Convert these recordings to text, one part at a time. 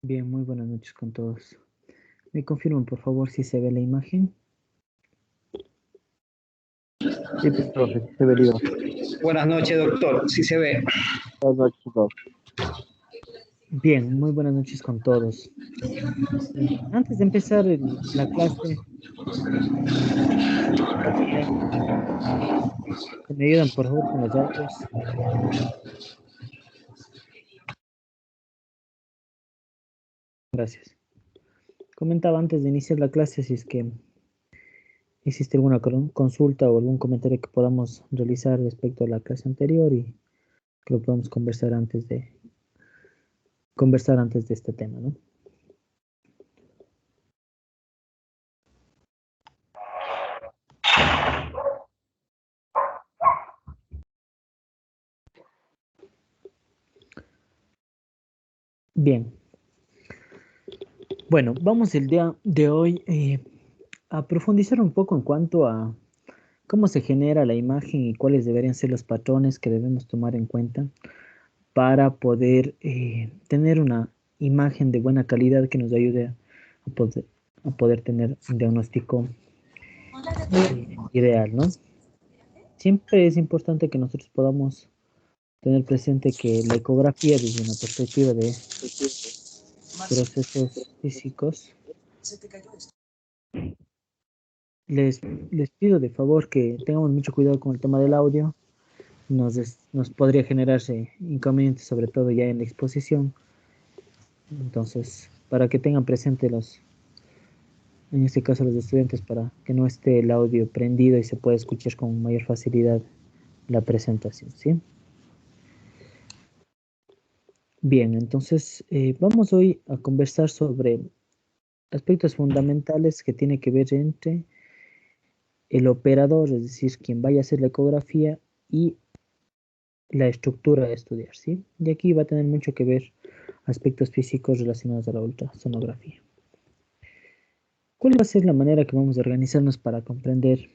Bien, muy buenas noches con todos. ¿Me confirman, por favor, si se ve la imagen? Sí, pues, profe, sí se ve el libro. Buenas noches, doctor. Sí se ve. Buenas noches, profe. Bien, muy buenas noches con todos. Antes de empezar la clase, ¿me ayudan, por favor, con los audios? Gracias. Comentaba antes de iniciar la clase si es que existe alguna consulta o algún comentario que podamos realizar respecto a la clase anterior y que lo podamos conversar antes de este tema, ¿no? Bien. Bueno, vamos el día de hoy a profundizar un poco en cuanto a cómo se genera la imagen y cuáles deberían ser los patrones que debemos tomar en cuenta para poder tener una imagen de buena calidad que nos ayude a poder tener un diagnóstico ideal, ¿no? Siempre es importante que nosotros podamos tener presente que la ecografía desde una perspectiva de procesos físicos, les pido de favor que tengamos mucho cuidado con el tema del audio. Nos podría generarse inconvenientes, sobre todo ya en la exposición. Entonces, para que tengan presente en este caso los estudiantes, para que no esté el audio prendido y se pueda escuchar con mayor facilidad la presentación, ¿sí? Bien, entonces vamos hoy a conversar sobre aspectos fundamentales que tiene que ver entre el operador, es decir, quien vaya a hacer la ecografía y la estructura a estudiar, ¿sí? Y aquí va a tener mucho que ver aspectos físicos relacionados a la ultrasonografía. ¿Cuál va a ser la manera que vamos a organizarnos para comprender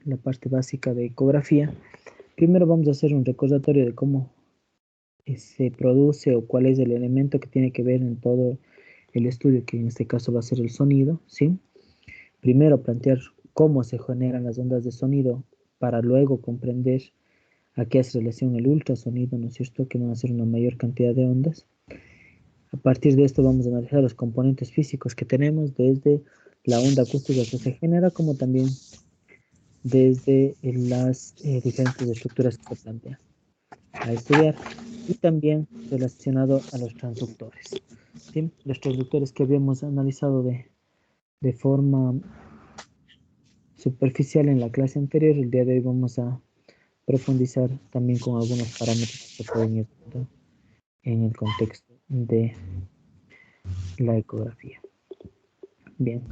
la parte básica de ecografía? Primero vamos a hacer un recordatorio de cómo se produce o cuál es el elemento que tiene que ver en todo el estudio, que en este caso va a ser el sonido, ¿sí? Primero plantear cómo se generan las ondas de sonido para luego comprender a qué hace relación el ultrasonido, ¿no es cierto? Que van a ser una mayor cantidad de ondas. A partir de esto vamos a analizar los componentes físicos que tenemos desde la onda acústica que se genera, como también desde las diferentes estructuras que se plantean a estudiar y también relacionado a los transductores. ¿Sí? Los transductores que habíamos analizado de forma superficial en la clase anterior, el día de hoy vamos a profundizar también con algunos parámetros que se pueden ir viendo en el contexto de la ecografía. Bien.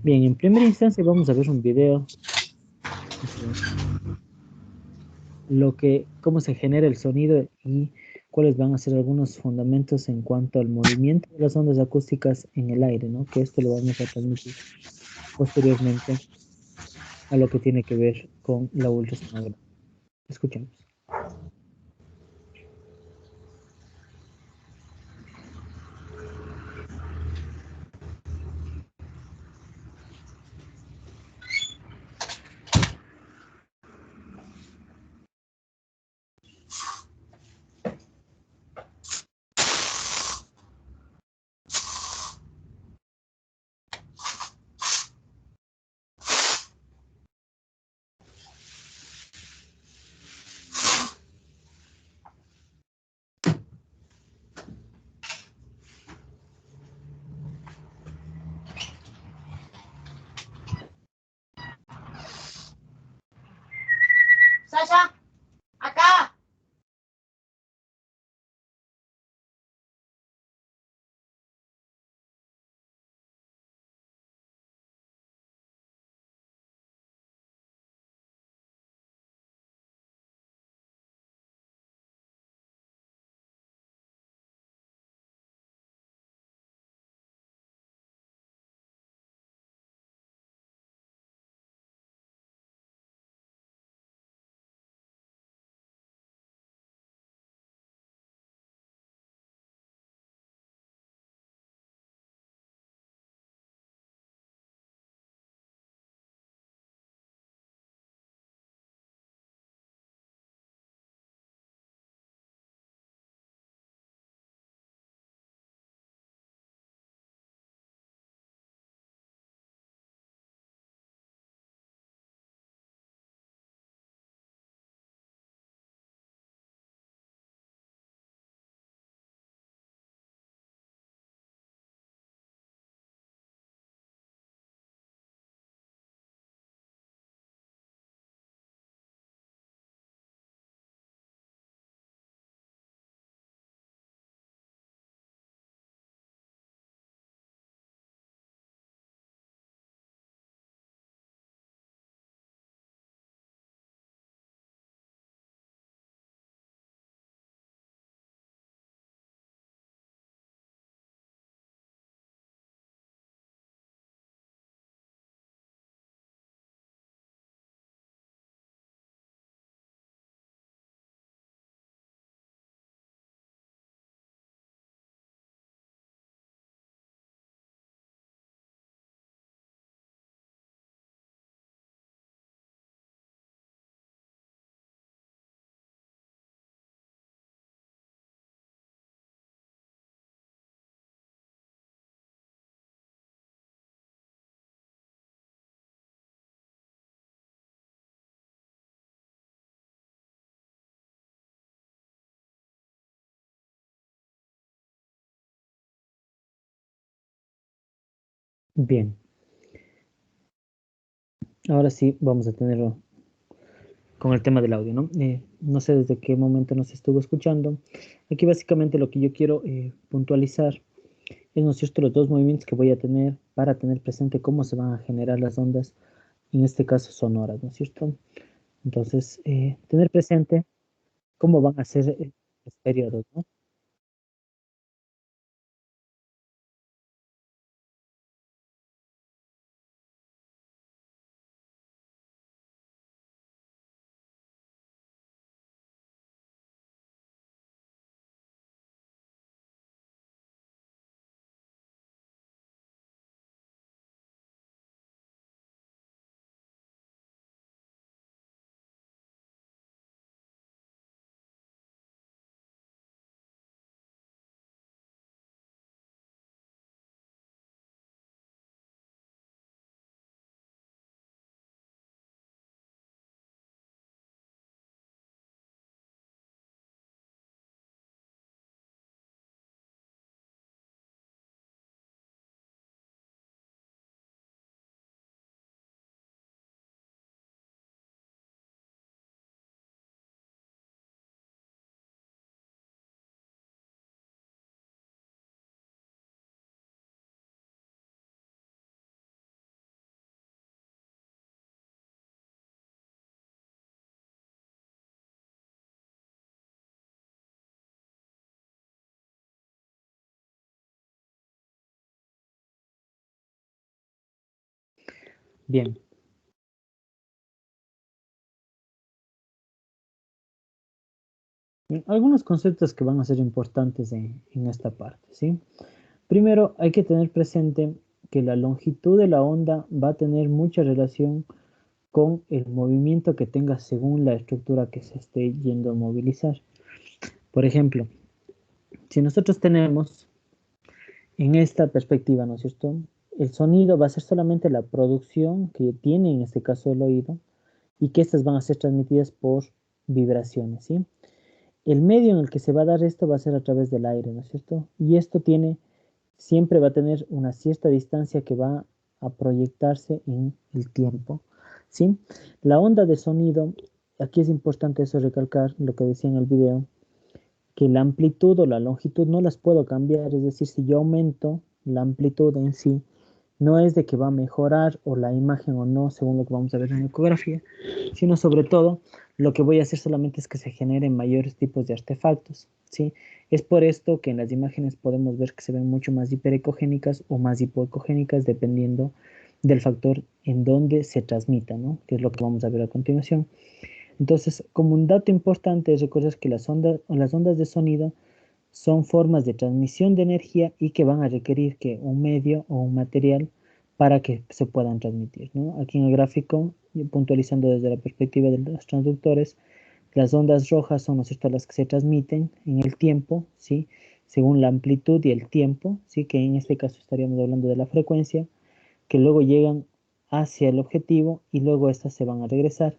Bien, en primera instancia vamos a ver un video de cómo se genera el sonido y cuáles van a ser algunos fundamentos en cuanto al movimiento de las ondas acústicas en el aire, ¿no? Que esto lo vamos a transmitir posteriormente a lo que tiene que ver con la ultrasonografía. Escuchemos. Sasha, acá. Bien, ahora sí vamos a tenerlo con el tema del audio, ¿no? No sé desde qué momento nos estuvo escuchando. Aquí básicamente lo que yo quiero puntualizar es, ¿no es cierto?, los dos movimientos que voy a tener para tener presente cómo se van a generar las ondas, en este caso sonoras, ¿no es cierto? Entonces, tener presente cómo van a ser los periodos, ¿no? Bien, algunos conceptos que van a ser importantes en esta parte, ¿sí? Primero, hay que tener presente que la longitud de la onda va a tener mucha relación con el movimiento que tenga según la estructura que se esté yendo a movilizar. Por ejemplo, si nosotros tenemos en esta perspectiva, ¿no es cierto? El sonido va a ser solamente la producción que tiene en este caso el oído y que estas van a ser transmitidas por vibraciones, ¿sí? El medio en el que se va a dar esto va a ser a través del aire, ¿no es cierto? Y esto siempre va a tener una cierta distancia que va a proyectarse en el tiempo, ¿sí? La onda de sonido, aquí es importante eso recalcar lo que decía en el video, que la amplitud o la longitud no las puedo cambiar, es decir, si yo aumento la amplitud en sí, no es de que va a mejorar o la imagen o no, según lo que vamos a ver en la ecografía, sino sobre todo lo que voy a hacer solamente es que se generen mayores tipos de artefactos, ¿sí? Es por esto que en las imágenes podemos ver que se ven mucho más hiperecogénicas o más hipoecogénicas dependiendo del factor en donde se transmita, ¿no? Que es lo que vamos a ver a continuación. Entonces, como un dato importante es recordar que las ondas de sonido son formas de transmisión de energía y que van a requerir que un medio o un material para que se puedan transmitir, ¿no? Aquí en el gráfico, puntualizando desde la perspectiva de los transductores, las ondas rojas son, ¿no es cierto?, las que se transmiten en el tiempo, ¿sí? Según la amplitud y el tiempo, ¿sí? Que en este caso estaríamos hablando de la frecuencia, que luego llegan hacia el objetivo y luego estas se van a regresar.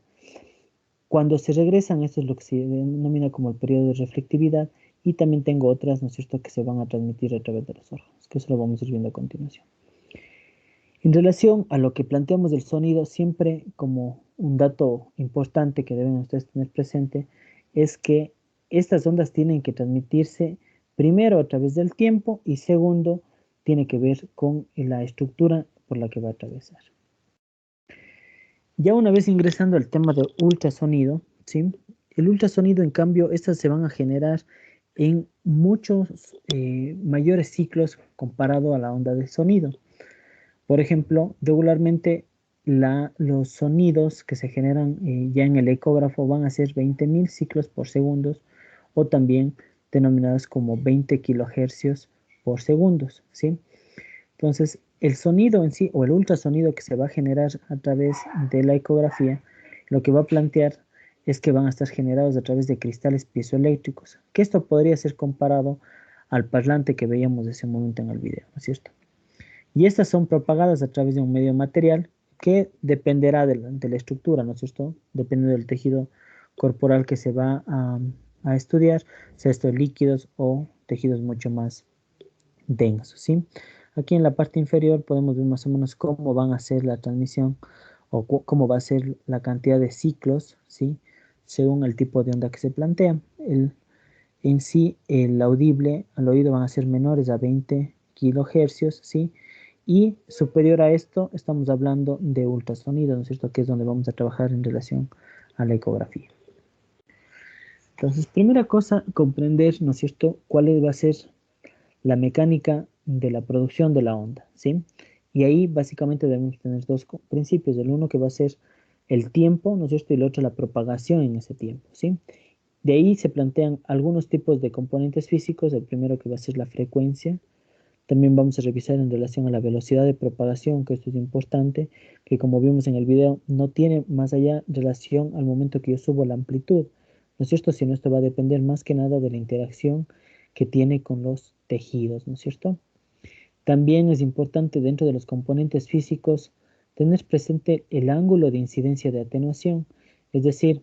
Cuando se regresan, esto es lo que se denomina como el periodo de reflectividad, y también tengo otras, ¿no es cierto?, que se van a transmitir a través de los órganos, que eso lo vamos a ir viendo a continuación. En relación a lo que planteamos del sonido, siempre como un dato importante que deben ustedes tener presente, es que estas ondas tienen que transmitirse primero a través del tiempo y segundo, tiene que ver con la estructura por la que va a atravesar. Ya una vez ingresando al tema de ultrasonido, ¿sí? El ultrasonido, en cambio, estas se van a generar en muchos mayores ciclos comparado a la onda del sonido. Por ejemplo, regularmente los sonidos que se generan ya en el ecógrafo van a ser 20.000 ciclos por segundo o también denominados como 20 kilohercios por segundo, ¿sí? Entonces, el sonido en sí o el ultrasonido que se va a generar a través de la ecografía, lo que va a plantear es que van a estar generados a través de cristales piezoeléctricos, que esto podría ser comparado al parlante que veíamos de ese momento en el video, ¿no es cierto? Y estas son propagadas a través de un medio material que dependerá de la estructura, ¿no es cierto? Depende del tejido corporal que se va a estudiar, sea esto líquidos o tejidos mucho más densos, ¿sí? Aquí en la parte inferior podemos ver más o menos cómo van a ser la transmisión o cómo va a ser la cantidad de ciclos, ¿sí? Según el tipo de onda que se plantea. En sí, el audible al oído van a ser menores a 20 kilohercios, ¿sí? Y superior a esto, estamos hablando de ultrasonido, ¿no es cierto? Que es donde vamos a trabajar en relación a la ecografía. Entonces, primera cosa, comprender, ¿no es cierto?, cuál va a ser la mecánica de la producción de la onda, ¿sí? Y ahí básicamente debemos tener dos principios, el uno que va a ser el tiempo, ¿no es cierto?, y el otro la propagación en ese tiempo, ¿sí? De ahí se plantean algunos tipos de componentes físicos, el primero que va a ser la frecuencia. También vamos a revisar en relación a la velocidad de propagación, que esto es importante, que como vimos en el video, no tiene más allá relación al momento que yo subo la amplitud, ¿no es cierto? Sino esto va a depender más que nada de la interacción que tiene con los tejidos, ¿no es cierto? También es importante dentro de los componentes físicos tener presente el ángulo de incidencia de atenuación, es decir,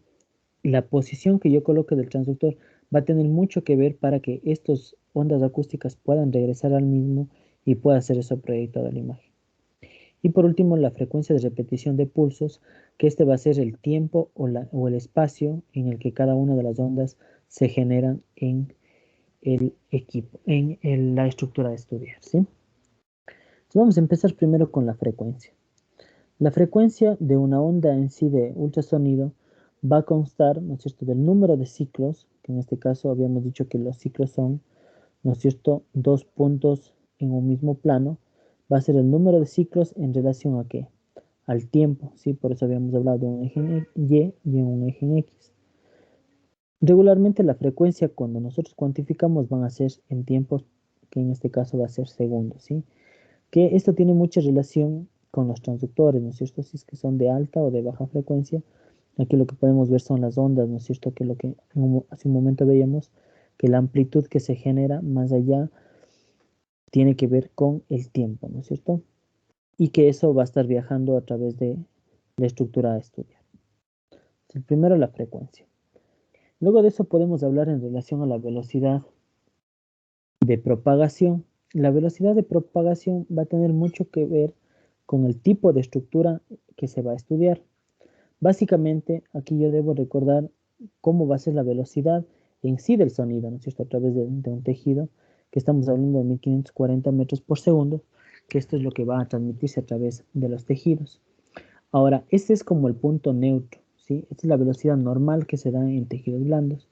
la posición que yo coloque del transductor va a tener mucho que ver para que estas ondas acústicas puedan regresar al mismo y pueda ser eso proyectado a la imagen. Y por último, la frecuencia de repetición de pulsos, que este va a ser el tiempo o el espacio en el que cada una de las ondas se generan en el equipo, en la estructura de estudiar, ¿sí? Entonces vamos a empezar primero con la frecuencia. La frecuencia de una onda en sí de ultrasonido va a constar, ¿no es cierto?, del número de ciclos, que en este caso habíamos dicho que los ciclos son, ¿no es cierto?, dos puntos en un mismo plano. Va a ser el número de ciclos en relación a qué? Al tiempo, ¿sí? Por eso habíamos hablado de un eje en Y y en un eje en X. Regularmente la frecuencia cuando nosotros cuantificamos van a ser en tiempos, que en este caso va a ser segundos, ¿sí? Que esto tiene mucha relación con los transductores, ¿no es cierto? Si es que son de alta o de baja frecuencia. Aquí lo que podemos ver son las ondas, ¿no es cierto? Que lo que hace un momento veíamos, que la amplitud que se genera más allá tiene que ver con el tiempo, ¿no es cierto? Y que eso va a estar viajando a través de la estructura a estudiar. Entonces, primero la frecuencia. Luego de eso podemos hablar en relación a la velocidad de propagación. La velocidad de propagación va a tener mucho que ver con el tipo de estructura que se va a estudiar. Básicamente, aquí yo debo recordar cómo va a ser la velocidad en sí del sonido, ¿no es cierto? A través de un tejido, que estamos hablando de 1540 metros por segundo, que esto es lo que va a transmitirse a través de los tejidos. Ahora, este es como el punto neutro, ¿sí? Esta es la velocidad normal que se da en tejidos blandos.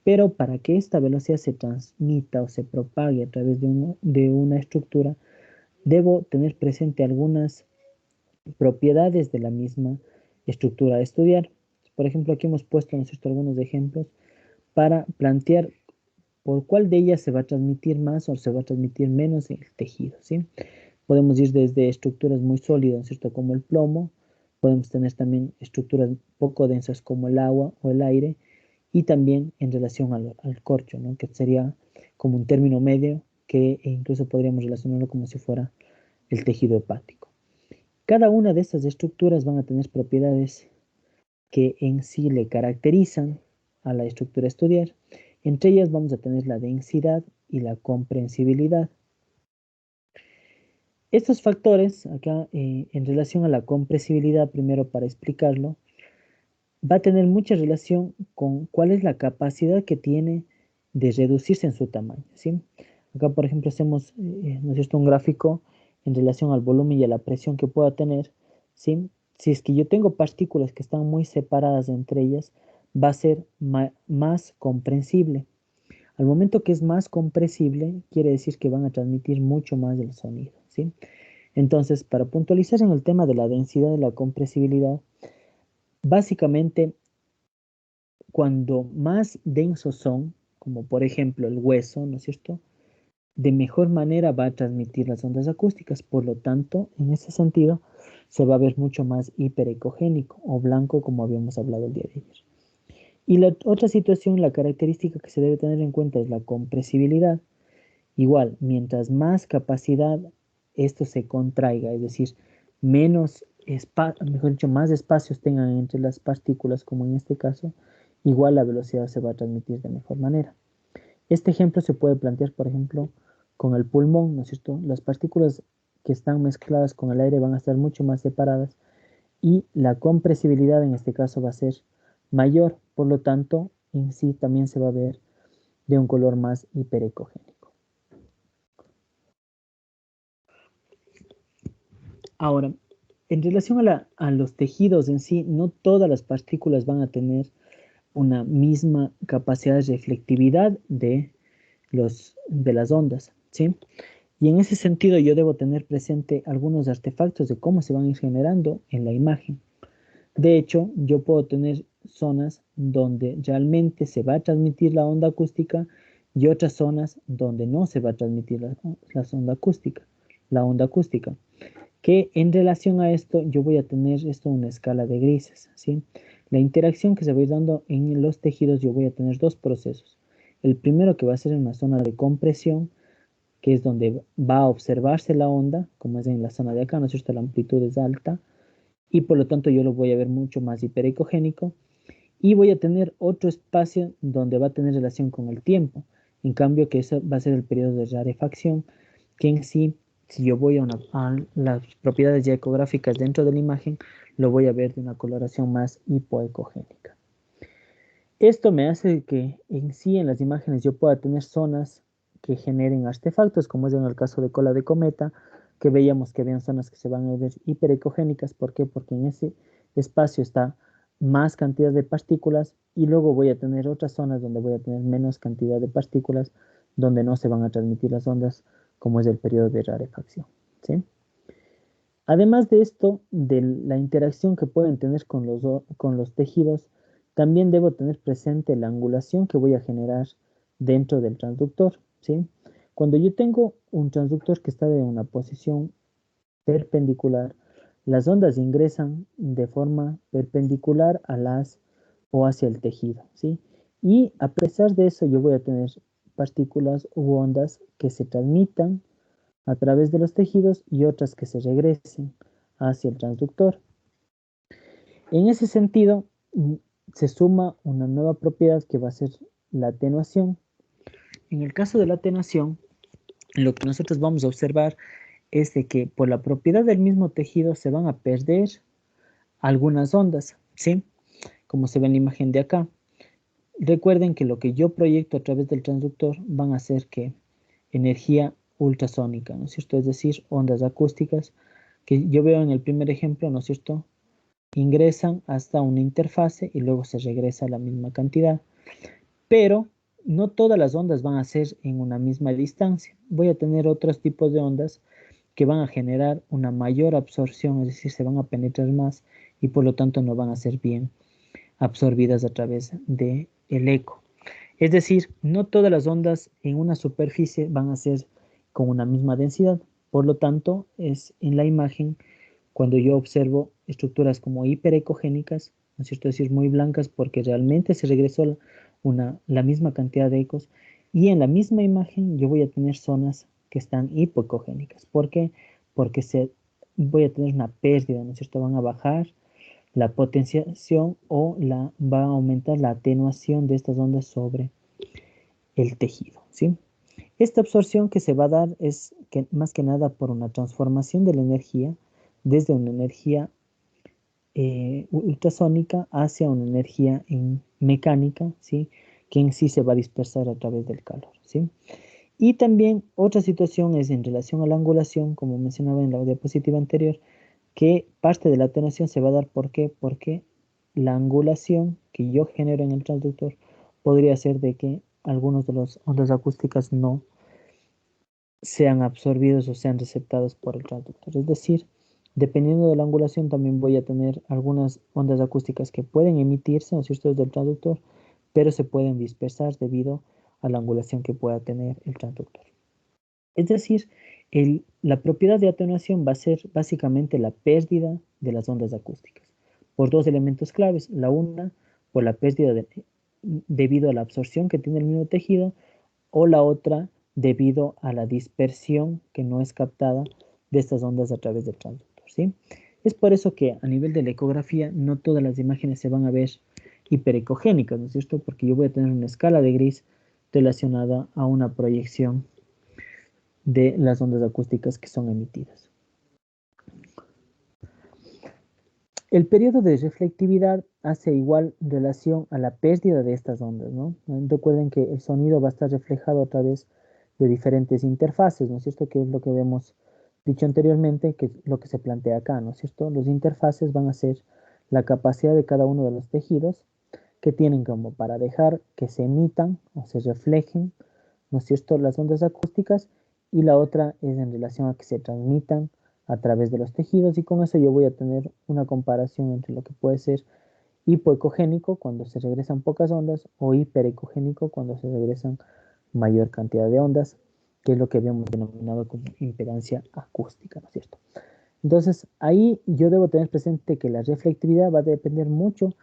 Pero para que esta velocidad se transmita o se propague a través de una estructura, debo tener presente algunas propiedades de la misma estructura a estudiar. Por ejemplo, aquí hemos puesto, ¿no es cierto?, algunos ejemplos para plantear por cuál de ellas se va a transmitir más o se va a transmitir menos en el tejido, ¿sí? Podemos ir desde estructuras muy sólidas, ¿no es cierto?, como el plomo. Podemos tener también estructuras poco densas como el agua o el aire, y también en relación al corcho, ¿no?, que sería como un término medio que incluso podríamos relacionarlo como si fuera el tejido hepático. Cada una de estas estructuras van a tener propiedades que en sí le caracterizan a la estructura a estudiar. Entre ellas vamos a tener la densidad y la comprensibilidad. Estos factores, acá en relación a la compresibilidad, primero para explicarlo, va a tener mucha relación con cuál es la capacidad que tiene de reducirse en su tamaño, ¿sí? Acá, por ejemplo, hacemos, ¿no es cierto?, un gráfico en relación al volumen y a la presión que pueda tener, ¿sí? Si es que yo tengo partículas que están muy separadas entre ellas, va a ser más comprensible. Al momento que es más compresible, quiere decir que van a transmitir mucho más del sonido, ¿sí? Entonces, para puntualizar en el tema de la densidad y la compresibilidad, básicamente, cuando más densos son, como por ejemplo el hueso, ¿no es cierto?, de mejor manera va a transmitir las ondas acústicas. Por lo tanto, en ese sentido, se va a ver mucho más hiperecogénico o blanco, como habíamos hablado el día de ayer. Y la otra situación, la característica que se debe tener en cuenta es la compresibilidad. Igual, mientras más capacidad esto se contraiga, es decir, mejor dicho, más espacios tengan entre las partículas, como en este caso, igual la velocidad se va a transmitir de mejor manera. Este ejemplo se puede plantear, por ejemplo, con el pulmón, ¿no es cierto? Las partículas que están mezcladas con el aire van a estar mucho más separadas y la compresibilidad en este caso va a ser mayor, por lo tanto, en sí también se va a ver de un color más hiperecogénico. Ahora, en relación a los tejidos en sí, no todas las partículas van a tener una misma capacidad de reflectividad de las ondas, ¿sí? Y en ese sentido yo debo tener presente algunos artefactos de cómo se van a ir generando en la imagen. De hecho, yo puedo tener zonas donde realmente se va a transmitir la onda acústica y otras zonas donde no se va a transmitir la onda acústica. Que en relación a esto, yo voy a tener esto una escala de grises, ¿sí? La interacción que se va a ir dando en los tejidos, yo voy a tener dos procesos. El primero que va a ser en una zona de compresión, que es donde va a observarse la onda, como es en la zona de acá, ¿no es cierto? La amplitud es alta y por lo tanto yo lo voy a ver mucho más hiperecogénico y voy a tener otro espacio donde va a tener relación con el tiempo. En cambio, que eso va a ser el periodo de rarefacción, que en sí, si yo voy a las propiedades ya ecográficas dentro de la imagen, lo voy a ver de una coloración más hipoecogénica. Esto me hace que en sí en las imágenes yo pueda tener zonas que generen artefactos, como es en el caso de cola de cometa, que veíamos que habían zonas que se van a ver hiperecogénicas. ¿Por qué? Porque en ese espacio está más cantidad de partículas y luego voy a tener otras zonas donde voy a tener menos cantidad de partículas, donde no se van a transmitir las ondas, como es el periodo de rarefacción, ¿sí? Además de esto, de la interacción que pueden tener con los tejidos, también debo tener presente la angulación que voy a generar dentro del transductor, ¿sí? Cuando yo tengo un transductor que está de una posición perpendicular, las ondas ingresan de forma perpendicular a las o hacia el tejido, ¿sí? Y a pesar de eso, yo voy a tener partículas u ondas que se transmitan a través de los tejidos y otras que se regresen hacia el transductor. En ese sentido, se suma una nueva propiedad que va a ser la atenuación. En el caso de la atenuación, lo que nosotros vamos a observar es de que por la propiedad del mismo tejido se van a perder algunas ondas, ¿sí? Como se ve en la imagen de acá. Recuerden que lo que yo proyecto a través del transductor van a ser que energía ultrasónica, ¿no es cierto? Es decir, ondas acústicas que yo veo en el primer ejemplo, ¿no es cierto? Ingresan hasta una interfase y luego se regresa a la misma cantidad. Pero no todas las ondas van a ser en una misma distancia. Voy a tener otros tipos de ondas que van a generar una mayor absorción, es decir, se van a penetrar más y por lo tanto no van a ser bien absorbidas a través del eco. Es decir, no todas las ondas en una superficie van a ser con una misma densidad. Por lo tanto, es en la imagen cuando yo observo estructuras como hiperecogénicas, ¿no es cierto? Es decir, muy blancas porque realmente se regresó la misma cantidad de ecos. Y en la misma imagen yo voy a tener zonas que están hipoecogénicas. ¿Por qué? Porque voy a tener una pérdida, ¿no es cierto? Van a bajar la potenciación o va a aumentar la atenuación de estas ondas sobre el tejido, ¿sí? Esta absorción que se va a dar es que, más que nada por una transformación de la energía desde una energía ultrasónica hacia una energía mecánica, ¿sí? Que en sí se va a dispersar a través del calor, ¿sí? Y también otra situación es en relación a la angulación, como mencionaba en la diapositiva anterior, que parte de la atenuación se va a dar, ¿por qué? Porque la angulación que yo genero en el transductor podría ser de que algunos de las ondas acústicas no sean absorbidos o sean receptados por el transductor. Es decir, dependiendo de la angulación también voy a tener algunas ondas acústicas que pueden emitirse, ¿no es cierto?, desde el transductor, pero se pueden dispersar debido a la angulación que pueda tener el transductor. Es decir, la propiedad de atenuación va a ser básicamente la pérdida de las ondas acústicas por dos elementos claves. La una, por la pérdida debido a la absorción que tiene el mismo tejido, o la otra debido a la dispersión que no es captada de estas ondas a través del transductor, ¿sí? Es por eso que a nivel de la ecografía no todas las imágenes se van a ver hiperecogénicas, ¿no es cierto? Porque yo voy a tener una escala de gris relacionada a una proyección de las ondas acústicas que son emitidas. El periodo de reflectividad hace igual relación a la pérdida de estas ondas, ¿no? Recuerden que el sonido va a estar reflejado a través de diferentes interfaces, ¿no es cierto? Que es lo que hemos dicho anteriormente, que es lo que se plantea acá, ¿no es cierto? Los interfaces van a ser la capacidad de cada uno de los tejidos que tienen como para dejar que se emitan o se reflejen, ¿no es cierto?, las ondas acústicas, y la otra es en relación a que se transmitan a través de los tejidos, y con eso yo voy a tener una comparación entre lo que puede ser hipoecogénico cuando se regresan pocas ondas o hiperecogénico cuando se regresan mayor cantidad de ondas, que es lo que habíamos denominado como impedancia acústica, ¿no es cierto? Entonces, ahí yo debo tener presente que la reflectividad va a depender mucho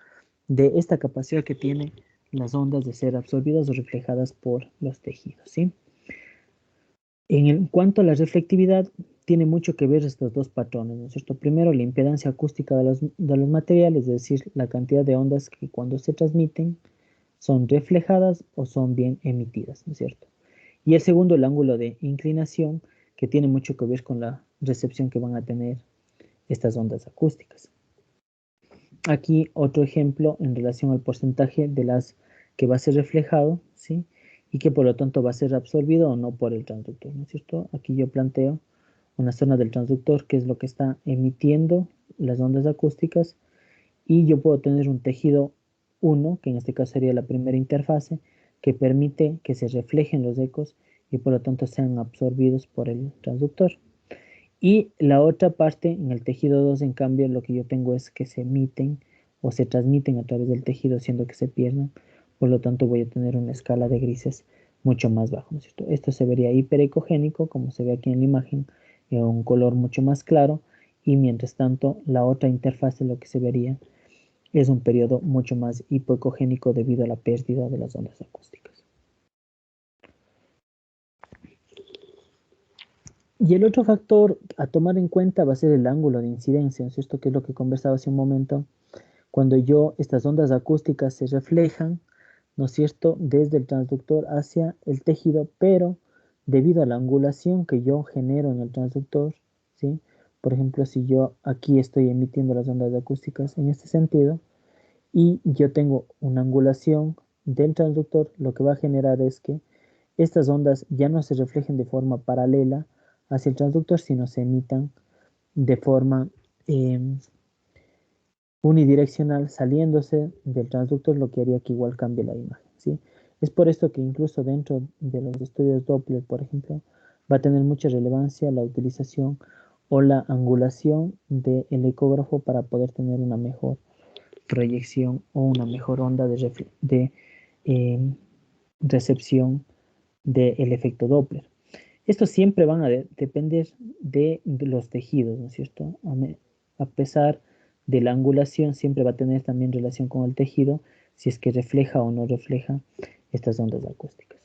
de esta capacidad que tienen las ondas de ser absorbidas o reflejadas por los tejidos, ¿sí? En cuanto a la reflectividad, tiene mucho que ver estos dos patrones, ¿no es cierto? Primero, la impedancia acústica de los materiales, es decir, la cantidad de ondas que cuando se transmiten son reflejadas o son bien emitidas, ¿no es cierto? Y el segundo, el ángulo de inclinación, que tiene mucho que ver con la recepción que van a tener estas ondas acústicas. Aquí otro ejemplo en relación al porcentaje de las que va a ser reflejado, ¿sí? Y que por lo tanto va a ser absorbido o no por el transductor, ¿no es cierto? Aquí yo planteo una zona del transductor que es lo que está emitiendo las ondas acústicas, y yo puedo tener un tejido 1, que en este caso sería la primera interfase, que permite que se reflejen los ecos y por lo tanto sean absorbidos por el transductor. Y la otra parte, en el tejido 2, en cambio, lo que yo tengo es que se emiten o se transmiten a través del tejido, siendo que se pierden. Por lo tanto, voy a tener una escala de grises mucho más bajo, ¿no es cierto? Esto se vería hiperecogénico, como se ve aquí en la imagen, en un color mucho más claro. Y mientras tanto, la otra interfase, lo que se vería es un periodo mucho más hipoecogénico debido a la pérdida de las ondas acústicas. Y el otro factor a tomar en cuenta va a ser el ángulo de incidencia, ¿no es cierto? Que es lo que conversaba hace un momento. Cuando estas ondas acústicas se reflejan, ¿no es cierto?, desde el transductor hacia el tejido, pero debido a la angulación que yo genero en el transductor, ¿sí? Por ejemplo, si yo aquí estoy emitiendo las ondas acústicas en este sentido, y yo tengo una angulación del transductor, lo que va a generar es que estas ondas ya no se reflejen de forma paralela hacia el transductor, sino se emitan de forma unidireccional saliéndose del transductor, lo que haría que igual cambie la imagen, ¿sí? Es por esto que incluso dentro de los estudios Doppler, por ejemplo, va a tener mucha relevancia la utilización o la angulación del ecógrafo para poder tener una mejor proyección o una mejor onda de recepción del efecto Doppler. Estos siempre van a depender de los tejidos, ¿no es cierto? A pesar de la angulación, siempre va a tener también relación con el tejido, si es que refleja o no refleja estas ondas acústicas.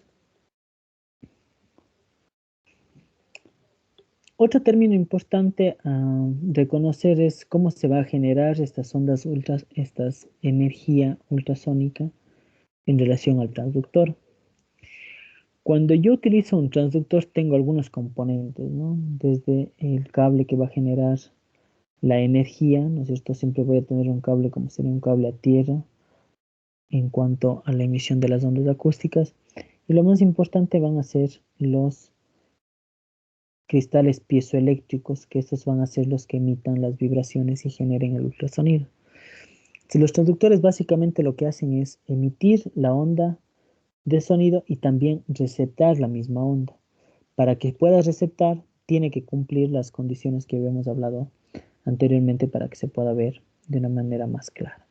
Otro término importante a reconocer es cómo se va a generar estas ondas esta energía ultrasónica en relación al transductor. Cuando yo utilizo un transductor tengo algunos componentes, ¿no? Desde el cable que va a generar la energía, ¿no es cierto? Siempre voy a tener un cable como sería un cable a tierra en cuanto a la emisión de las ondas acústicas. Y lo más importante van a ser los cristales piezoeléctricos, que estos van a ser los que emitan las vibraciones y generen el ultrasonido. Si los transductores básicamente lo que hacen es emitir la onda de sonido y también receptar la misma onda. Para que pueda receptar, tiene que cumplir las condiciones que habíamos hablado anteriormente para que se pueda ver de una manera más clara.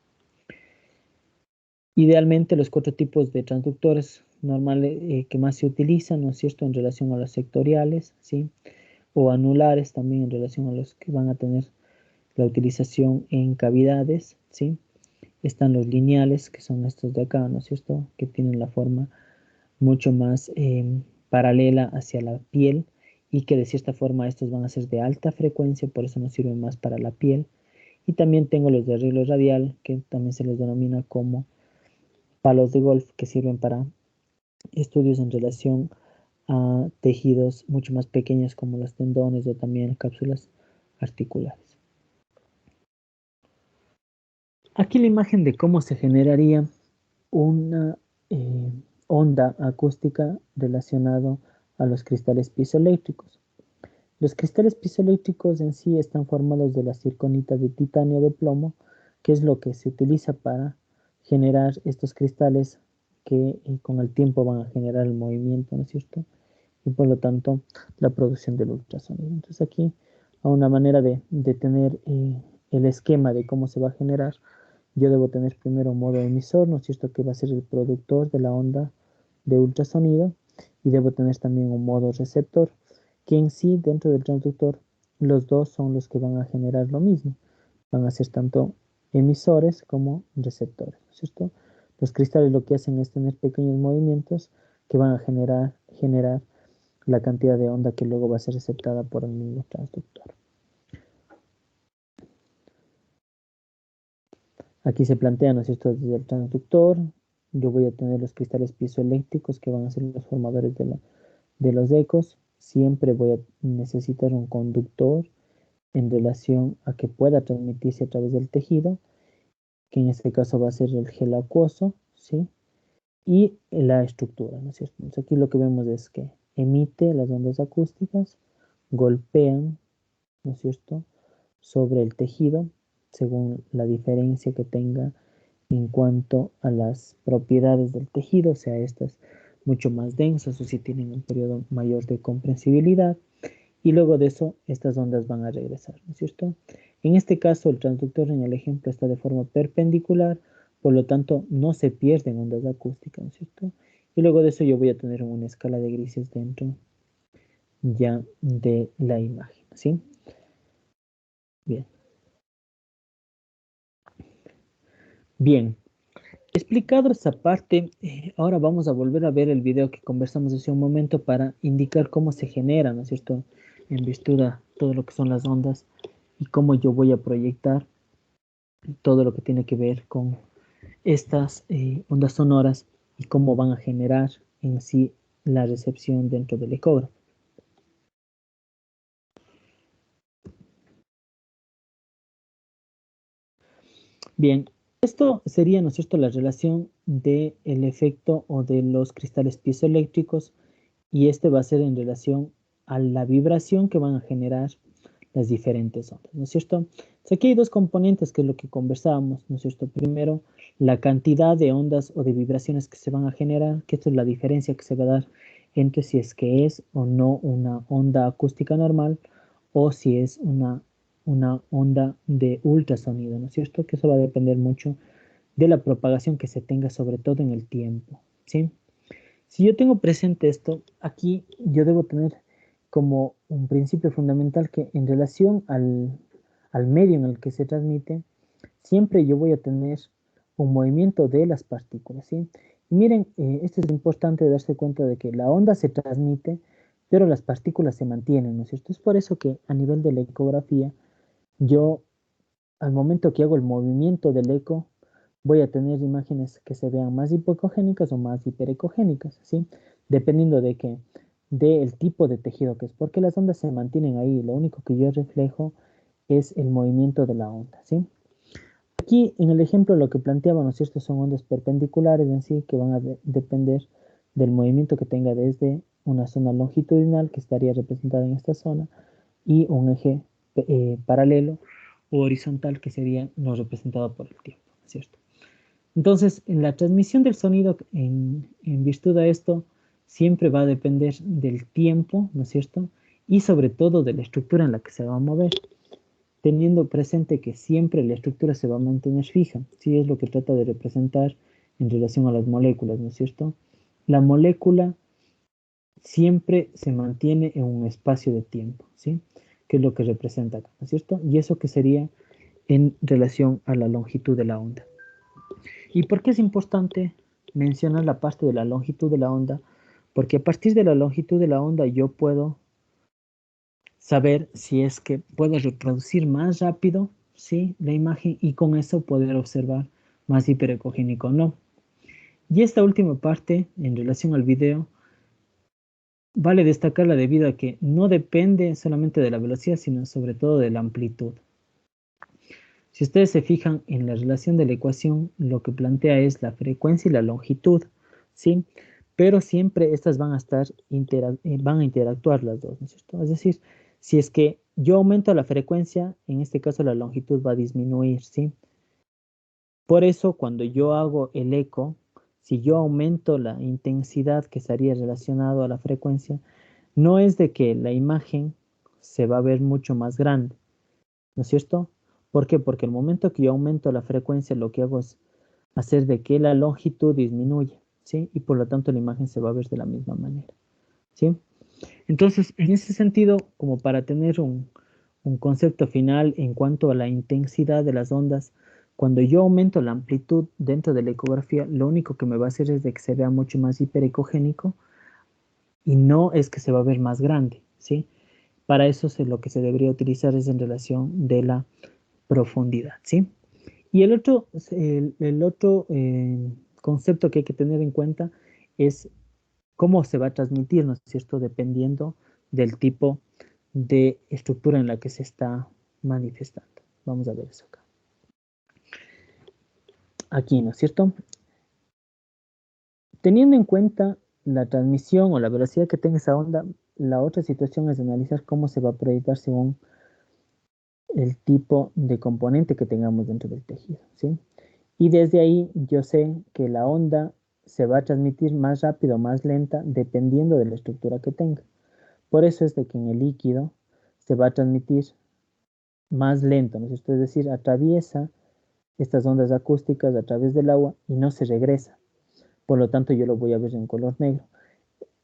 Idealmente, los 4 tipos de transductores normales que más se utilizan, ¿no es cierto?, en relación a los sectoriales, ¿sí?, o anulares también en relación a los que van a tener la utilización en cavidades, ¿sí? Están los lineales, que son estos de acá, ¿no es cierto?, que tienen la forma mucho más paralela hacia la piel, y que de cierta forma estos van a ser de alta frecuencia, por eso nos sirven más para la piel. Y también tengo los de arreglo radial, que también se les denomina como palos de golf, que sirven para estudios en relación a tejidos mucho más pequeños como los tendones o también cápsulas articulares. Aquí la imagen de cómo se generaría una onda acústica relacionado a los cristales piezoeléctricos. Los cristales piezoeléctricos en sí están formados de la zirconita de titanio de plomo, que es lo que se utiliza para generar estos cristales que con el tiempo van a generar el movimiento, ¿no es cierto? Y por lo tanto la producción del ultrasonido. Entonces aquí a una manera de tener el esquema de cómo se va a generar, yo debo tener primero un modo emisor, ¿no es cierto?, que va a ser el productor de la onda de ultrasonido, y debo tener también un modo receptor, que en sí dentro del transductor los dos son los que van a generar lo mismo. Van a ser tanto emisores como receptores, ¿no es cierto? Los cristales lo que hacen es tener pequeños movimientos que van a generar la cantidad de onda que luego va a ser receptada por el mismo transductor. Aquí se plantea, ¿no es cierto?, desde el transductor, yo voy a tener los cristales piezoeléctricos que van a ser los formadores de los ecos. Siempre voy a necesitar un conductor en relación a que pueda transmitirse a través del tejido, que en este caso va a ser el gel acuoso, ¿sí? Y la estructura, ¿no es cierto? Entonces aquí lo que vemos es que emite las ondas acústicas, golpean, ¿no es cierto?, sobre el tejido, según la diferencia que tenga en cuanto a las propiedades del tejido, o sea, estas mucho más densas o si tienen un periodo mayor de comprensibilidad, y luego de eso estas ondas van a regresar, ¿no es cierto? En este caso el transductor en el ejemplo está de forma perpendicular, por lo tanto no se pierden ondas acústicas, ¿no es cierto? Y luego de eso yo voy a tener una escala de grises dentro ya de la imagen, ¿sí? Bien. Bien, explicado esa parte, ahora vamos a volver a ver el video que conversamos hace un momento para indicar cómo se genera, ¿no es cierto?, en virtud a todo lo que son las ondas y cómo yo voy a proyectar todo lo que tiene que ver con estas ondas sonoras y cómo van a generar en sí la recepción dentro del ecógrafo. Bien, esto sería, ¿no es cierto?, la relación del efecto o de los cristales piezoeléctricos, y este va a ser en relación a la vibración que van a generar las diferentes ondas, ¿no es cierto? Entonces aquí hay dos componentes que es lo que conversábamos, ¿no es cierto? Primero, la cantidad de ondas o de vibraciones que se van a generar, que esto es la diferencia que se va a dar entre si es que es o no una onda acústica normal o si es una onda de ultrasonido, ¿no es cierto? Que eso va a depender mucho de la propagación que se tenga, sobre todo en el tiempo, ¿sí? Si yo tengo presente esto, aquí yo debo tener como un principio fundamental que en relación al medio en el que se transmite, siempre yo voy a tener un movimiento de las partículas, ¿sí? Y miren, esto es importante darse cuenta de que la onda se transmite, pero las partículas se mantienen, ¿no es cierto? Es por eso que a nivel de la ecografía, yo al momento que hago el movimiento del eco, voy a tener imágenes que se vean más hipoecogénicas o más hiperecogénicas, ¿sí? Dependiendo de qué, del tipo de tejido que es, porque las ondas se mantienen ahí, lo único que yo reflejo es el movimiento de la onda, ¿sí? Aquí en el ejemplo lo que planteaba, ¿no es cierto?, son ondas perpendiculares en sí que van a depender del movimiento que tenga desde una zona longitudinal que estaría representada en esta zona y un eje paralelo o horizontal que sería lo representado por el tiempo, ¿no es cierto? Entonces, en la transmisión del sonido, en virtud a esto, siempre va a depender del tiempo, ¿no es cierto? Y sobre todo de la estructura en la que se va a mover, teniendo presente que siempre la estructura se va a mantener fija, ¿sí? Es lo que trata de representar en relación a las moléculas, ¿no es cierto? La molécula siempre se mantiene en un espacio de tiempo, ¿sí? Que es lo que representa acá, ¿no es cierto? Y eso que sería en relación a la longitud de la onda. ¿Y por qué es importante mencionar la parte de la longitud de la onda? Porque a partir de la longitud de la onda yo puedo saber si es que puedo reproducir más rápido, ¿sí?, la imagen, y con eso poder observar más hiperecogénico o no. Y esta última parte, en relación al video, vale destacarla debido a que no depende solamente de la velocidad, sino sobre todo de la amplitud. Si ustedes se fijan en la relación de la ecuación, lo que plantea es la frecuencia y la longitud, ¿sí? Pero siempre estas van a van a interactuar las dos, ¿no es cierto? Es decir, si es que yo aumento la frecuencia, en este caso la longitud va a disminuir, ¿sí? Por eso, cuando yo hago el eco, si yo aumento la intensidad que estaría relacionado a la frecuencia, no es de que la imagen se va a ver mucho más grande, ¿no es cierto? ¿Por qué? Porque el momento que yo aumento la frecuencia, lo que hago es hacer de que la longitud disminuya, ¿sí? Y por lo tanto la imagen se va a ver de la misma manera, ¿sí? Entonces, en ese sentido, como para tener un concepto final en cuanto a la intensidad de las ondas, cuando yo aumento la amplitud dentro de la ecografía, lo único que me va a hacer es de que se vea mucho más hiperecogénico y no es que se va a ver más grande, ¿sí? Para eso lo que se debería utilizar es en relación de la profundidad, ¿sí? Y el otro concepto que hay que tener en cuenta es cómo se va a transmitir, ¿no es cierto? Dependiendo del tipo de estructura en la que se está manifestando. Vamos a ver eso acá. Aquí, ¿no es cierto? Teniendo en cuenta la transmisión o la velocidad que tenga esa onda, la otra situación es analizar cómo se va a proyectar según el tipo de componente que tengamos dentro del tejido, ¿sí? Y desde ahí yo sé que la onda se va a transmitir más rápido o más lenta dependiendo de la estructura que tenga. Por eso es de que en el líquido se va a transmitir más lento, ¿no es cierto? Es decir, atraviesa estas ondas acústicas a través del agua y no se regresa. Por lo tanto, yo lo voy a ver en color negro.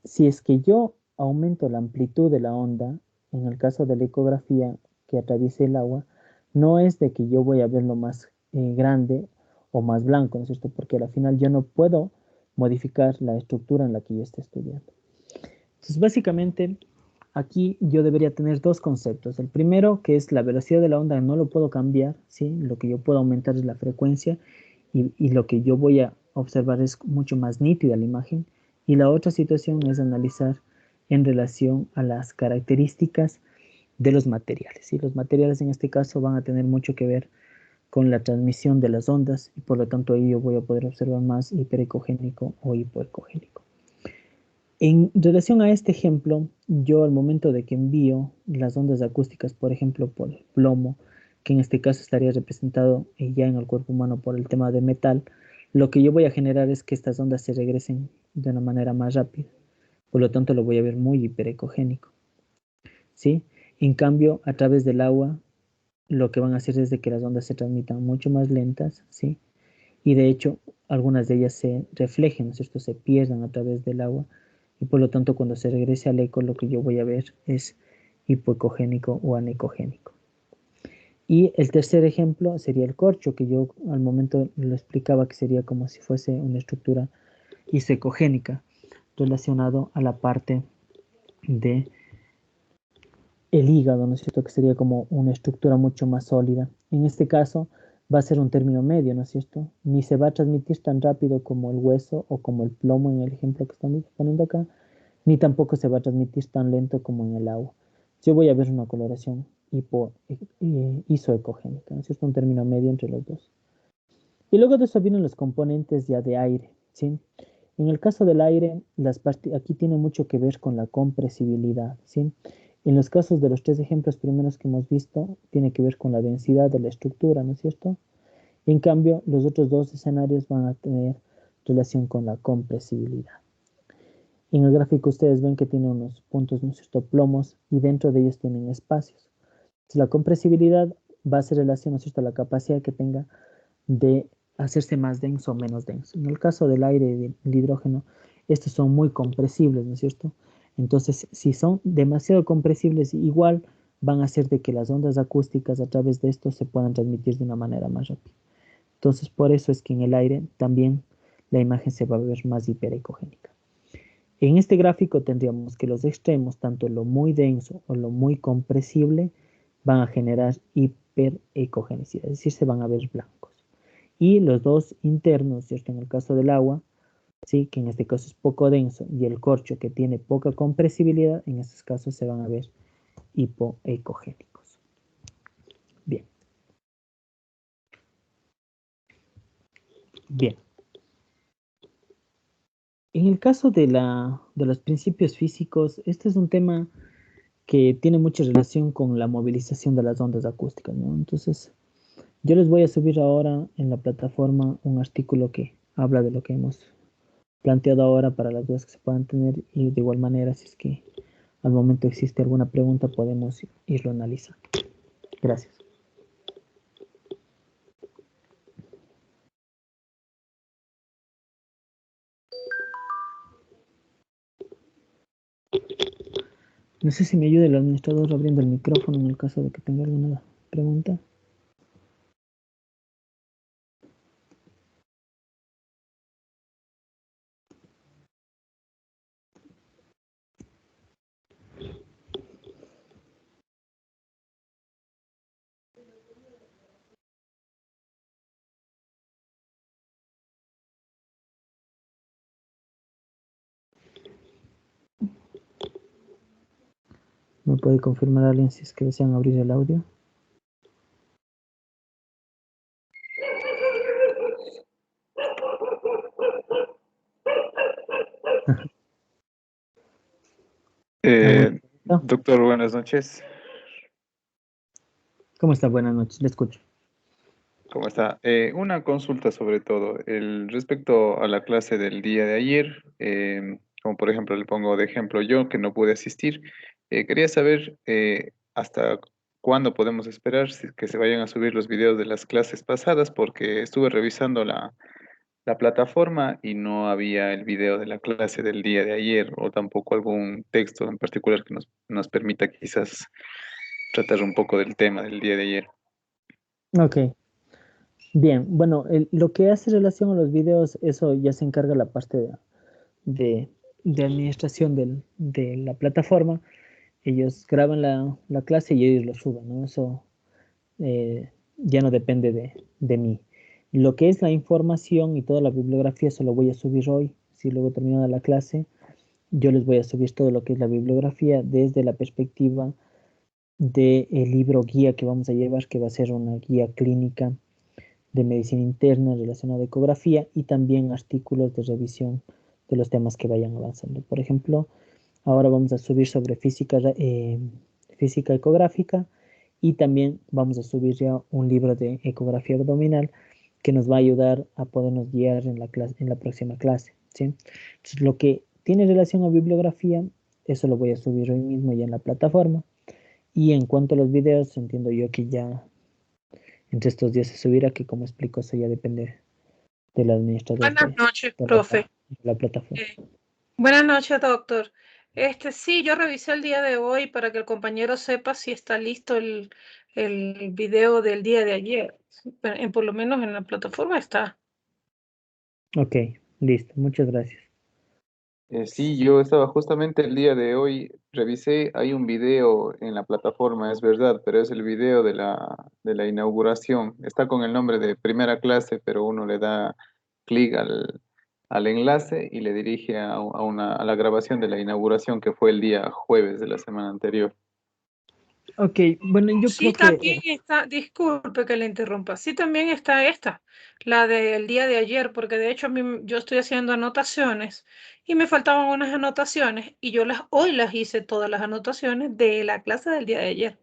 Si es que yo aumento la amplitud de la onda, en el caso de la ecografía que atraviese el agua, no es de que yo voy a verlo más grande o más blanco, ¿no es cierto? Porque al final yo no puedo modificar la estructura en la que yo esté estudiando. Entonces, básicamente, aquí yo debería tener dos conceptos. El primero, que es la velocidad de la onda, no lo puedo cambiar, ¿sí? Lo que yo puedo aumentar es la frecuencia y lo que yo voy a observar es mucho más nítida la imagen. Y la otra situación es analizar en relación a las características de los materiales, ¿sí? Los materiales en este caso van a tener mucho que ver con la transmisión de las ondas y por lo tanto ahí yo voy a poder observar más hiperecogénico o hipoecogénico. En relación a este ejemplo, yo al momento de que envío las ondas acústicas, por ejemplo, por plomo, que en este caso estaría representado ya en el cuerpo humano por el tema de metal, lo que yo voy a generar es que estas ondas se regresen de una manera más rápida. Por lo tanto, lo voy a ver muy hiperecogénico, ¿sí? En cambio, a través del agua, lo que van a hacer es de que las ondas se transmitan mucho más lentas, ¿sí? Y de hecho, algunas de ellas se reflejen, ¿no es cierto? Se pierdan a través del agua y por lo tanto cuando se regrese al eco lo que yo voy a ver es hipoecogénico o anecogénico. Y el tercer ejemplo sería el corcho, que yo al momento lo explicaba que sería como si fuese una estructura isecogénica relacionado a la parte de el hígado, ¿no es cierto? Que sería como una estructura mucho más sólida. En este caso va a ser un término medio, ¿no es cierto? Ni se va a transmitir tan rápido como el hueso o como el plomo en el ejemplo que estamos poniendo acá, ni tampoco se va a transmitir tan lento como en el agua. Yo voy a ver una coloración isoecogénica, ¿no es cierto? Un término medio entre los dos. Y luego de eso vienen los componentes ya de aire, ¿sí? En el caso del aire, aquí tiene mucho que ver con la compresibilidad, ¿sí? En los casos de los tres ejemplos primeros que hemos visto, tiene que ver con la densidad de la estructura, ¿no es cierto? En cambio, los otros dos escenarios van a tener relación con la compresibilidad. En el gráfico ustedes ven que tiene unos puntos, ¿no es cierto?, plomos, y dentro de ellos tienen espacios. Entonces, la compresibilidad va a hacer relación, ¿no es cierto?, a la capacidad que tenga de hacerse más denso o menos denso. En el caso del aire y del hidrógeno, estos son muy compresibles, ¿no es cierto? Entonces, si son demasiado compresibles, igual van a hacer de que las ondas acústicas a través de esto se puedan transmitir de una manera más rápida. Entonces, por eso es que en el aire también la imagen se va a ver más hiperecogénica. En este gráfico tendríamos que los extremos, tanto lo muy denso o lo muy compresible, van a generar hiperecogenicidad, es decir, se van a ver blancos. Y los dos internos, ¿cierto? En el caso del agua, ¿sí? Que en este caso es poco denso, y el corcho que tiene poca compresibilidad, en estos casos se van a ver hipoecogénicos. Bien. Bien. En el caso de los principios físicos, este es un tema que tiene mucha relación con la movilización de las ondas acústicas, ¿no? Entonces, yo les voy a subir ahora en la plataforma un artículo que habla de lo que hemos planteado ahora para las dudas que se puedan tener, y de igual manera, si es que al momento existe alguna pregunta, podemos irlo analizando. Gracias. No sé si me ayuda el administrador abriendo el micrófono en el caso de que tenga alguna pregunta. ¿Me puede confirmar alguien si es que desean abrir el audio? ¿Alguna? Doctor, buenas noches. ¿Cómo está? Buenas noches, le escucho. ¿Cómo está? Una consulta sobre todo. Respecto a la clase del día de ayer, como por ejemplo le pongo de ejemplo yo que no pude asistir, quería saber hasta cuándo podemos esperar que se vayan a subir los videos de las clases pasadas, porque estuve revisando la plataforma y no había el video de la clase del día de ayer, o tampoco algún texto en particular que nos permita quizás tratar un poco del tema del día de ayer. Ok, bien. Bueno, lo que hace relación a los videos, eso ya se encarga la parte de, de administración de la plataforma. Ellos graban la clase y ellos lo suben, ¿no? Eso ya no depende de mí. Lo que es la información y toda la bibliografía, eso lo voy a subir hoy. Si luego terminada la clase, yo les voy a subir todo lo que es la bibliografía desde la perspectiva del libro guía que vamos a llevar, que va a ser una guía clínica de medicina interna relacionada a ecografía, y también artículos de revisión de los temas que vayan avanzando. Por ejemplo, ahora vamos a subir sobre física ecográfica, y también vamos a subir ya un libro de ecografía abdominal que nos va a ayudar a podernos guiar en en la próxima clase, ¿sí? Entonces, lo que tiene relación a bibliografía, eso lo voy a subir hoy mismo ya en la plataforma. Y en cuanto a los videos, entiendo yo que ya entre estos días se subirá, que como explico, eso ya depende del administrador Buenas noches, de profe. la plataforma. Eh, Buenas noches, doctor. Sí, yo revisé el día de hoy para que el compañero sepa si está listo el video del día de ayer. Por lo menos en la plataforma está. Ok, listo, muchas gracias. Sí, yo estaba justamente el día de hoy, revisé, hay un video en la plataforma, es verdad, pero es el video de la inauguración. Está con el nombre de primera clase, pero uno le da clic al enlace y le dirige a la grabación de la inauguración que fue el día jueves de la semana anterior. Ok, bueno, yo Sí, creo que también está, disculpe que le interrumpa, sí también está esta, la del día de ayer, porque de hecho yo estoy haciendo anotaciones y me faltaban unas anotaciones y yo hoy las hice todas las anotaciones de la clase del día de ayer.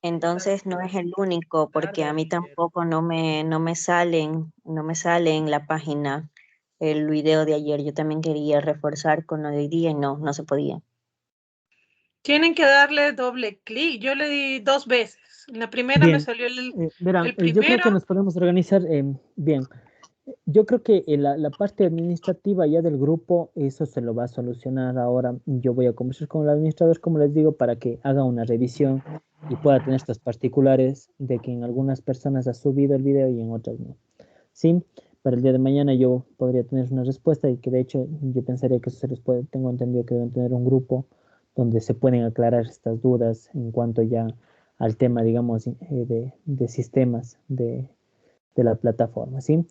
Entonces no es el único, porque a mí tampoco no me sale en la página el video de ayer. Yo también quería reforzar con lo de hoy día y no se podía. Tienen que darle doble clic, yo le di 2 veces. En la primera me bien, salió verán, el yo creo primero. que nos podemos organizar bien. Yo creo que la parte administrativa ya del grupo, eso se lo va a solucionar ahora. Yo voy a conversar con el administrador, como les digo, para que haga una revisión y pueda tener estos particulares de que en algunas personas ha subido el video y en otras no. Sí, para el día de mañana yo podría tener una respuesta, y que de hecho yo pensaría que eso se les puede, tengo entendido que deben tener un grupo donde se pueden aclarar estas dudas en cuanto ya al tema, digamos, de sistemas de la plataforma, ¿sí?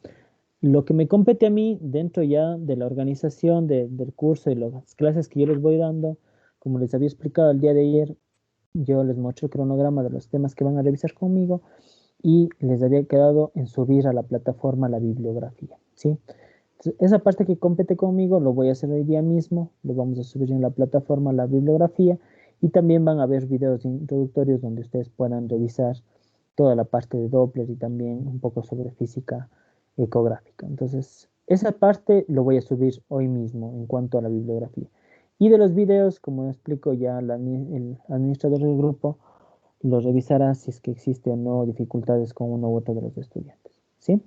lo que me compete a mí dentro ya de la organización del curso y las clases que yo les voy dando, como les había explicado el día de ayer, yo les muestro el cronograma de los temas que van a revisar conmigo y les había quedado en subir a la plataforma la bibliografía, ¿sí? Entonces, esa parte que compete conmigo lo voy a hacer hoy día mismo, lo vamos a subir en la plataforma la bibliografía y también van a haber videos introductorios donde ustedes puedan revisar toda la parte de Doppler y también un poco sobre física ecográfica. Entonces, esa parte lo voy a subir hoy mismo en cuanto a la bibliografía. Y de los videos, como explico ya el administrador del grupo, lo revisará si es que existe o no dificultades con uno u otro de los estudiantes. ¿Sí?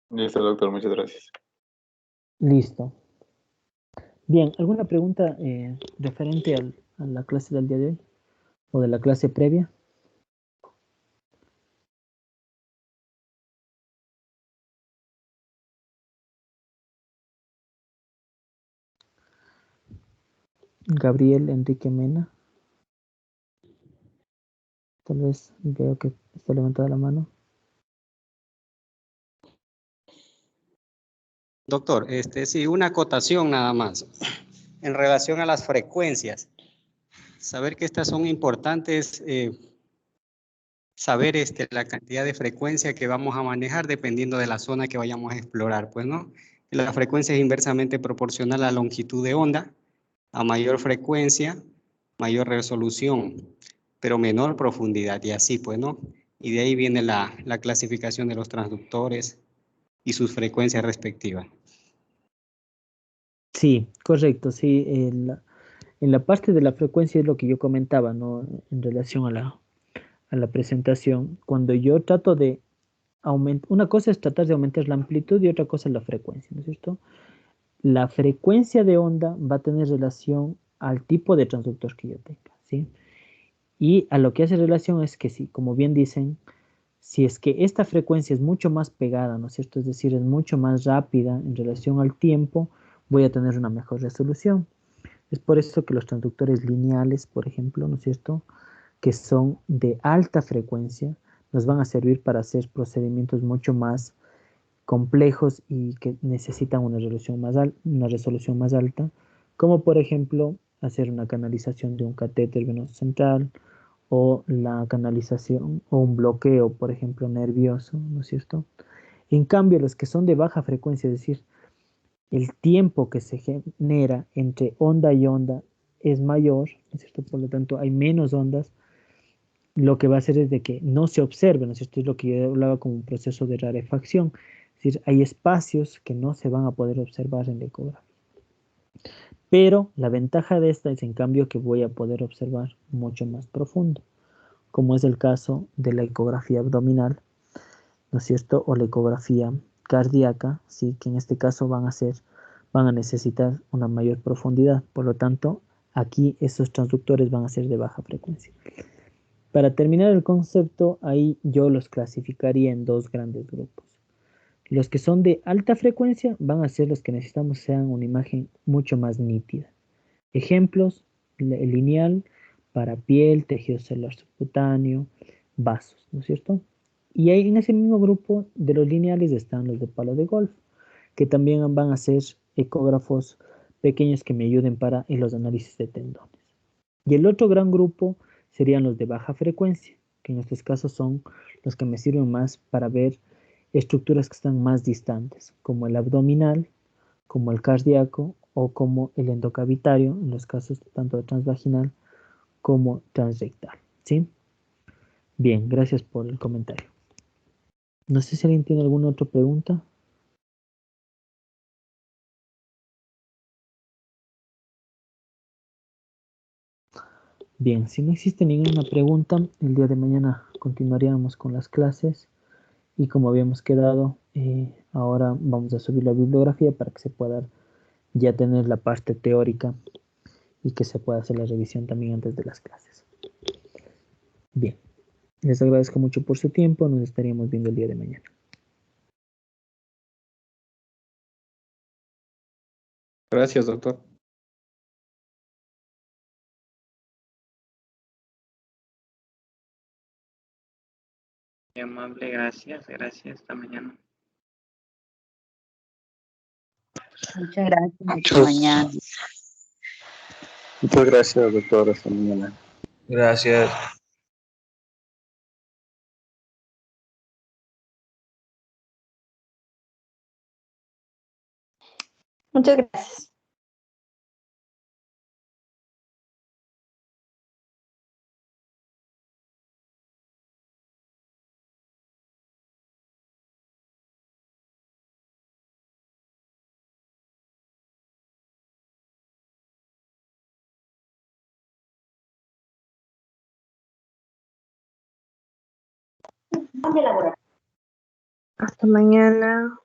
Listo, doctor, muchas gracias. Listo. Bien, ¿alguna pregunta referente a la clase del día de hoy? ¿O de la clase previa? Gabriel Enrique Mena. Tal vez veo que está levantada la mano. Doctor, sí, una acotación nada más. En relación a las frecuencias, saber que estas son importantes, saber la cantidad de frecuencia que vamos a manejar dependiendo de la zona que vayamos a explorar, pues, ¿no? La frecuencia es inversamente proporcional a la longitud de onda, a mayor frecuencia, mayor resolución, pero menor profundidad, y así, pues, ¿no? Y de ahí viene la clasificación de los transductores y sus frecuencias respectivas. Sí, correcto, sí. En la parte de la frecuencia es lo que yo comentaba, ¿no? En relación a la presentación. Cuando yo trato de aumentar, una cosa es tratar de aumentar la amplitud y otra cosa es la frecuencia, ¿no es cierto? La frecuencia de onda va a tener relación al tipo de transductor que yo tenga, ¿sí? Y a lo que hace relación es que si, como bien dicen, si es que esta frecuencia es mucho más pegada, ¿no es cierto? Es decir, es mucho más rápida en relación al tiempo, voy a tener una mejor resolución. Es por eso que los transductores lineales, por ejemplo, ¿no es cierto?, que son de alta frecuencia, nos van a servir para hacer procedimientos mucho más complejos y que necesitan una resolución más alta, como por ejemplo hacer una canalización de un catéter venoso central o la canalización o un bloqueo, por ejemplo, nervioso, ¿no es cierto? En cambio, los que son de baja frecuencia, es decir, el tiempo que se genera entre onda y onda es mayor, ¿no es cierto? Por lo tanto, hay menos ondas, lo que va a hacer es de que no se observe, ¿no es cierto? Es lo que yo hablaba como un proceso de rarefacción. Es decir, hay espacios que no se van a poder observar en la ecografía. Pero la ventaja de esta es en cambio que voy a poder observar mucho más profundo, como es el caso de la ecografía abdominal, ¿no es cierto? O la ecografía cardíaca, ¿sí? Que en este caso van a necesitar una mayor profundidad. Por lo tanto, aquí esos transductores van a ser de baja frecuencia. Para terminar el concepto, ahí yo los clasificaría en dos grandes grupos. Los que son de alta frecuencia van a ser los que necesitamos sean una imagen mucho más nítida. Ejemplos, el lineal para piel, tejido celular subcutáneo, vasos, ¿no es cierto? Y ahí en ese mismo grupo de los lineales están los de palo de golf, que también van a ser ecógrafos pequeños que me ayuden para en los análisis de tendones. Y el otro gran grupo serían los de baja frecuencia, que en estos casos son los que me sirven más para ver estructuras que están más distantes, como el abdominal, como el cardíaco o como el endocavitario, en los casos tanto de transvaginal como transrectal. ¿Sí? Bien, gracias por el comentario. No sé si alguien tiene alguna otra pregunta. Bien, si no existe ninguna pregunta, el día de mañana continuaríamos con las clases y como habíamos quedado, ahora vamos a subir la bibliografía para que se pueda ya tener la parte teórica y que se pueda hacer la revisión también antes de las clases. Bien, les agradezco mucho por su tiempo, nos estaríamos viendo el día de mañana. Gracias, doctor. Qué amable, gracias, gracias, hasta mañana. Muchas gracias. Hasta mañana. Muchas gracias, doctor. Hasta mañana. Gracias. Muchas gracias. Hasta mañana.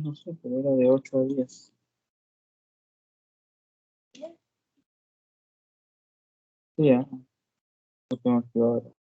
No sé, pero era de 8 a 10. Sí, ya. Lo tengo activado ahora.